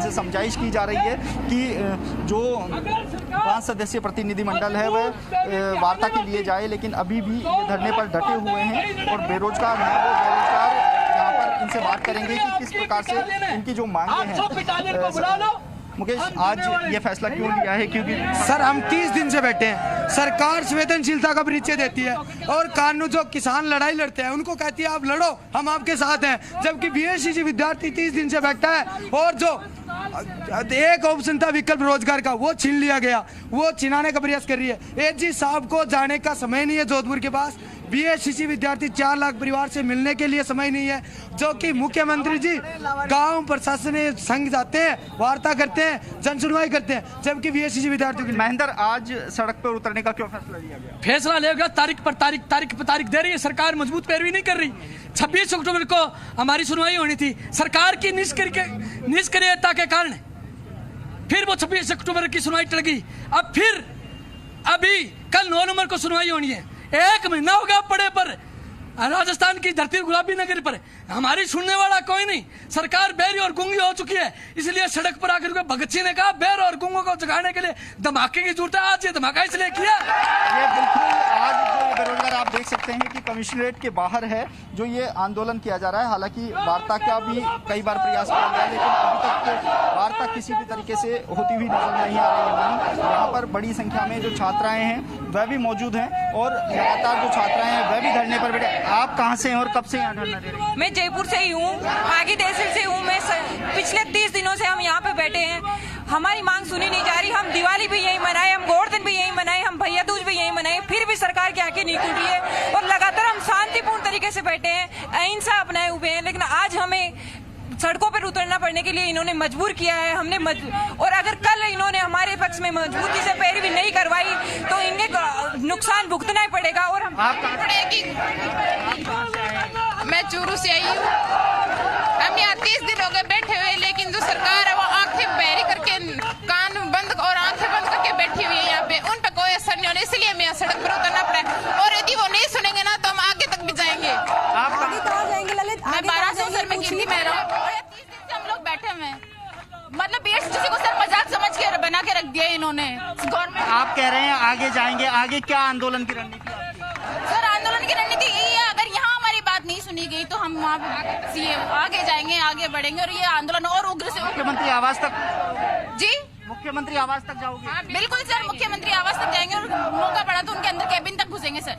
से समझाइश की जा रही है कि जो 5 सदस्यीय प्रतिनिधिमंडल है वह वार्ता के लिए जाए, लेकिन अभी भी ये धरने पर डटे हुए हैं और बेरोजगार हैं वो बेरोजगार यहाँ पर इनसे बात करेंगे कि किस प्रकार से इनकी जो मांगे हैं। मुकेश, आज ये फैसला क्यों लिया है? क्योंकि सर हम 30 दिन से बैठे हैं, सरकार संवेदनशीलता का परिचय देती है और कानून जो किसान लड़ाई लड़ते हैं उनको कहती है आप लड़ो, हम आपके साथ हैं, जबकि बीएससी विद्यार्थी 30 दिन से बैठा है और जो एक ऑप्शन था विकल्प रोजगार का वो छीन लिया गया, वो छिनाने का प्रयास कर रही है। एजी साहब को जाने का समय नहीं है जोधपुर के पास, बीएससी विद्यार्थी 4 लाख परिवार से मिलने के लिए समय नहीं है, जो कि मुख्यमंत्री जी गांव प्रशासन संघ जाते हैं, वार्ता करते हैं, जन सुनवाई करते हैं, जबकि बीएससी विद्यार्थियों की। महेंद्र, आज सड़क पर उतरने का क्यों फैसला लिया गया? फैसला लिया गया, तारीख पर तारीख दे रही है सरकार, मजबूत पैरवी नहीं कर रही। 26 अक्टूबर को हमारी सुनवाई होनी थी, सरकार की निष्क्रियता के कारण फिर वो 26 अक्टूबर की सुनवाई टल गई। अब फिर अभी कल 9 नवंबर को सुनवाई होनी है, 1 महीना हो गया पड़े पर, राजस्थान की धरती गुलाबी नगर पर हमारी सुनने वाला कोई नहीं। सरकार बहरी और गूंगी हो चुकी है, इसलिए सड़क पर आकर भगत सिंह ने कहा बहर और गूंगों को जगाने के लिए धमाके की जरूरत है। आज ये धमाका इसलिए किया। ये बिल्कुल आज जो बेरोजगार आप देख सकते हैं कि कमिश्नरेट के बाहर है जो ये आंदोलन किया जा रहा है। हालांकि वार्ता का भी कई बार प्रयास किया गया, लेकिन अभी तक वार्ता किसी भी तरीके से होती हुई नजर नहीं आ रही है। यहाँ पर बड़ी संख्या में जो छात्राएं हैं वह भी मौजूद हैं और लगातार जो छात्राएं हैं वह भी धरने पर बैठे। आप कहाँ से हैं और कब से यहाँ धरना दे रहे हैं? मैं जयपुर से ही हूँ, आगे तहसील से हूँ। मैं पिछले 30 दिनों से हम यहाँ पे बैठे हैं, हमारी मांग सुनी नहीं जा रही। हम दिवाली भी यही मनाए, हम गोवर्धन भी यही मनाए, हम भैया दूज भी यही मनाए, फिर भी सरकार की आंखें नहीं खुल रही है और लगातार हम शांतिपूर्ण तरीके से बैठे हैं, अहिंसा अपनाए हुए हैं। लेकिन आज हमें सड़कों पर उतरना पड़ने के लिए इन्होंने मजबूर किया है। और अगर कल इन्होंने हमारे पक्ष में मजबूती से पैरवी नहीं करवाई तो इन्हें नुकसान भुगतना ही पड़ेगा। और हम मैं चूरू से आई हूँ, हम यहाँ 30 दिन हो गए बैठे हुए, लेकिन जो सरकार है वो आंखें बहरी करके, कान बंद और आंखें बंद करके बैठी हुई है यहाँ पे, उन पर कोई असर नहीं होने, इसलिए हमें सड़क पर उतरना पड़ा। और यदि वो नहीं सुनेंगे ना तो हम आगे तक भी जाएंगे। आगे कहाँ जाएंगे ललित? मैं 1200 सर में गिनती में रहा हूँ, 30 दिन से हम लोग बैठे हुए हैं। मतलब बीएससी को सर मजाक समझ के बना के रख दिया इन्होंने गवर्नमेंट। आप कह रहे हैं आगे जाएंगे, आगे क्या आंदोलन की रणनीति? सर आंदोलन की रणनीति यही है, अगर यहाँ हमारी बात नहीं सुनी गई तो हम वहाँ आगे जाएंगे, आगे बढ़ेंगे और ये आंदोलन और उग्र से। मुख्यमंत्री आवास तक? जी, मुख्यमंत्री आवास तक जाओगे? हाँ बिल्कुल सर, मुख्यमंत्री आवास तक जाएंगे और मौका पड़ा तो उनके अंदर कैबिन तक घुसेंगे सर।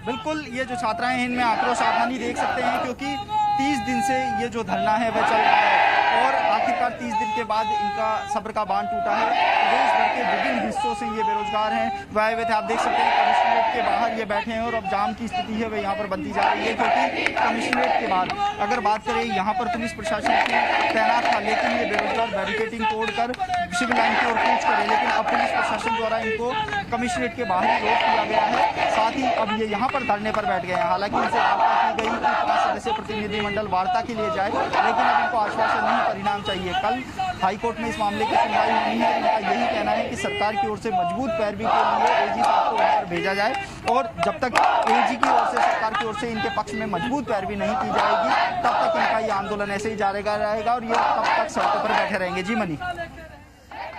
बिल्कुल, ये जो छात्राएं हैं इनमें आक्रोश आप नहीं देख सकते हैं, क्योंकि 30 दिन से ये जो धरना है वह चल रहा है और आखिरकार 30 दिन के बाद इनका सब्र का बांध टूटा है। देश भर के विभिन्न हिस्सों से ये बेरोजगार हैं, वह आए हुए थे। आप देख सकते हैं कमिश्नरेट के बाहर ये बैठे हैं और अब जाम की स्थिति है वह यहाँ पर बनती जा रही है, क्योंकि कमिश्नरेट के बाद अगर बात करें यहाँ पर पुलिस प्रशासन की तैनात था, लेकिन ये बेरोजगार बैरिकेडिंग तोड़कर सिविल लाइन की ओर कूच करे, लेकिन अब पुलिस प्रशासन द्वारा इनको कमिश्नरेट के बाहर ही रोक दिया गया है। साथ ही अब ये यहाँ पर धरने पर बैठ गए हैं। हालांकि इनसे वार्ता की गई कि 5 सदस्यीय प्रतिनिधिमंडल वार्ता के लिए जाए, लेकिन अब इनको आश्वासन नहीं, परिणाम चाहिए। कल हाईकोर्ट में इस मामले की सुनवाई होनी है। इनका यही कहना है कि सरकार की ओर से मजबूत पैरवी के लिए एजी साहब को वहां पर भेजा जाए और जब तक एजी की ओर से, सरकार की ओर से इनके पक्ष में मजबूत पैरवी नहीं की जाएगी तब तक इनका ये आंदोलन ऐसे ही जारी रहेगा और ये तब तक सड़कों पर बैठे रहेंगे। जी मनी।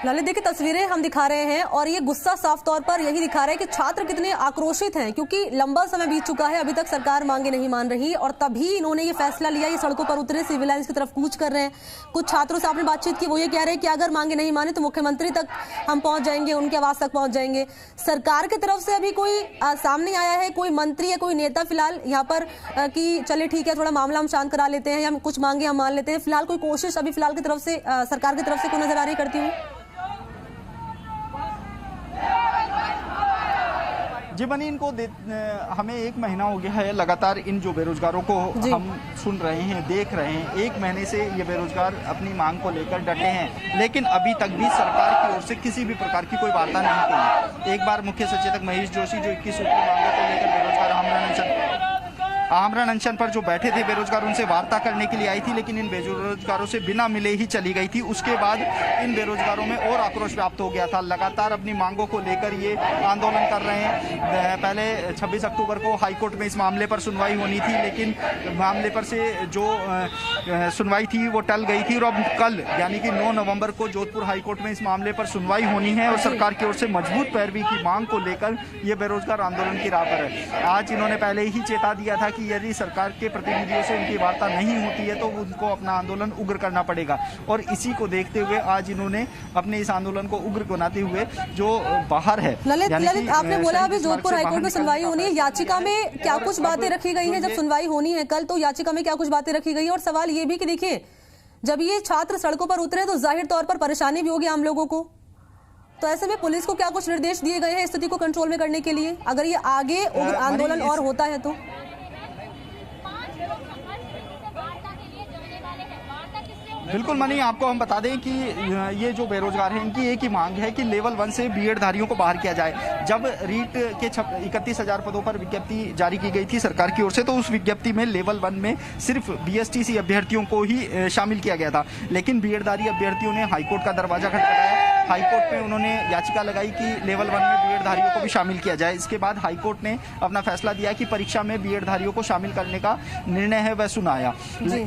ललित, देखिए तस्वीरें हम दिखा रहे हैं और ये गुस्सा साफ तौर पर यही दिखा रहा है कि छात्र कितने आक्रोशित हैं, क्योंकि लंबा समय बीत चुका है, अभी तक सरकार मांगे नहीं मान रही और तभी इन्होंने ये फैसला लिया, ये सड़कों पर उतरे, सिविल लाइंस की तरफ कूच कर रहे हैं। कुछ छात्रों से आपने बातचीत की, वो ये कह रहे हैं कि अगर मांगे नहीं माने तो मुख्यमंत्री तक हम पहुंच जाएंगे, उनके आवास तक पहुंच जाएंगे। सरकार की तरफ से अभी कोई सामने आया है, कोई मंत्री या कोई नेता फिलहाल यहाँ पर कि चलिए ठीक है थोड़ा मामला हम शांत करा लेते हैं या कुछ मांगे हम मान लेते हैं, फिलहाल कोई कोशिश अभी फिलहाल की तरफ से, सरकार की तरफ से कोई नजर आ रही करती हुई? जी बनी, इनको हमें 1 महीना हो गया है लगातार इन जो बेरोजगारों को हम सुन रहे हैं, देख रहे हैं। 1 महीने से ये बेरोजगार अपनी मांग को लेकर डटे हैं, लेकिन अभी तक भी सरकार की ओर से किसी भी प्रकार की कोई वार्ता नहीं की। एक बार मुख्य सचेतक महेश जोशी जो 21 सूत्री मांगों को लेकर बेरोजगार आंदोलन आमरण अनशन पर जो बैठे थे बेरोजगार, उनसे वार्ता करने के लिए आई थी, लेकिन इन बेरोजगारों से बिना मिले ही चली गई थी। उसके बाद इन बेरोजगारों में और आक्रोश व्याप्त हो गया था। लगातार अपनी मांगों को लेकर ये आंदोलन कर रहे हैं। पहले 26 अक्टूबर को हाईकोर्ट में इस मामले पर सुनवाई होनी थी, लेकिन मामले पर से जो सुनवाई थी वो टल गई थी और अब कल यानी कि 9 नवंबर को जोधपुर हाईकोर्ट में इस मामले पर सुनवाई होनी है और सरकार की ओर से मजबूत पैरवी की मांग को लेकर ये बेरोजगार आंदोलन की राह पर है। आज इन्होंने पहले ही चेता दिया था कि यदि सरकार के प्रतिनिधियों से उनकी वार्ता नहीं होती है तो उनको अपना आंदोलन उग्र करना पड़ेगा, और इसी को देखते हुए आज इन्होंने अपने इस आंदोलन को उग्र बनाते हुए जो बाहर है। ललित, आपने बोला अभी जोधपुर हाईकोर्ट में सुनवाई होनी है, याचिका में क्या कुछ बातें रखी गई हैं? जब सुनवाई होनी है कल, तो याचिका में क्या कुछ बातें रखी गई है? और सवाल ये भी कि देखिए, जब ये छात्र सड़कों पर उतरे तो जाहिर तौर पर परेशानी भी होगी आम लोगों को, तो ऐसे में पुलिस को क्या कुछ निर्देश दिए गए हैं स्थिति को कंट्रोल में करने के लिए, अगर ये आगे आंदोलन और होता है तो? बिल्कुल मनी, आपको हम बता दें कि ये जो बेरोजगार हैं इनकी एक ही मांग है कि लेवल 1 से बीएड धारियों को बाहर किया जाए। जब रीट के 31,000 पदों पर विज्ञप्ति जारी की गई थी सरकार की ओर से, तो उस विज्ञप्ति में लेवल 1 में सिर्फ बीएसटीसी अभ्यर्थियों को ही शामिल किया गया था, लेकिन बीएडधारी अभ्यर्थियों ने हाईकोर्ट का दरवाजा खटखटाया। हाईकोर्ट में उन्होंने याचिका लगाई कि लेवल 1 में बीएडधारियों को भी शामिल किया जाए। इसके बाद हाईकोर्ट ने अपना फैसला दिया कि परीक्षा में बीएडधारियों को शामिल करने का निर्णय है वह सुनाया।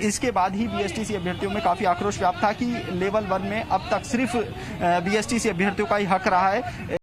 इसके बाद ही बीएसटीसी अभ्यर्थियों में काफी आक्रोश व्याप्त था कि लेवल 1 में अब तक सिर्फ बीएसटीसी अभ्यर्थियों का ही हक रहा है।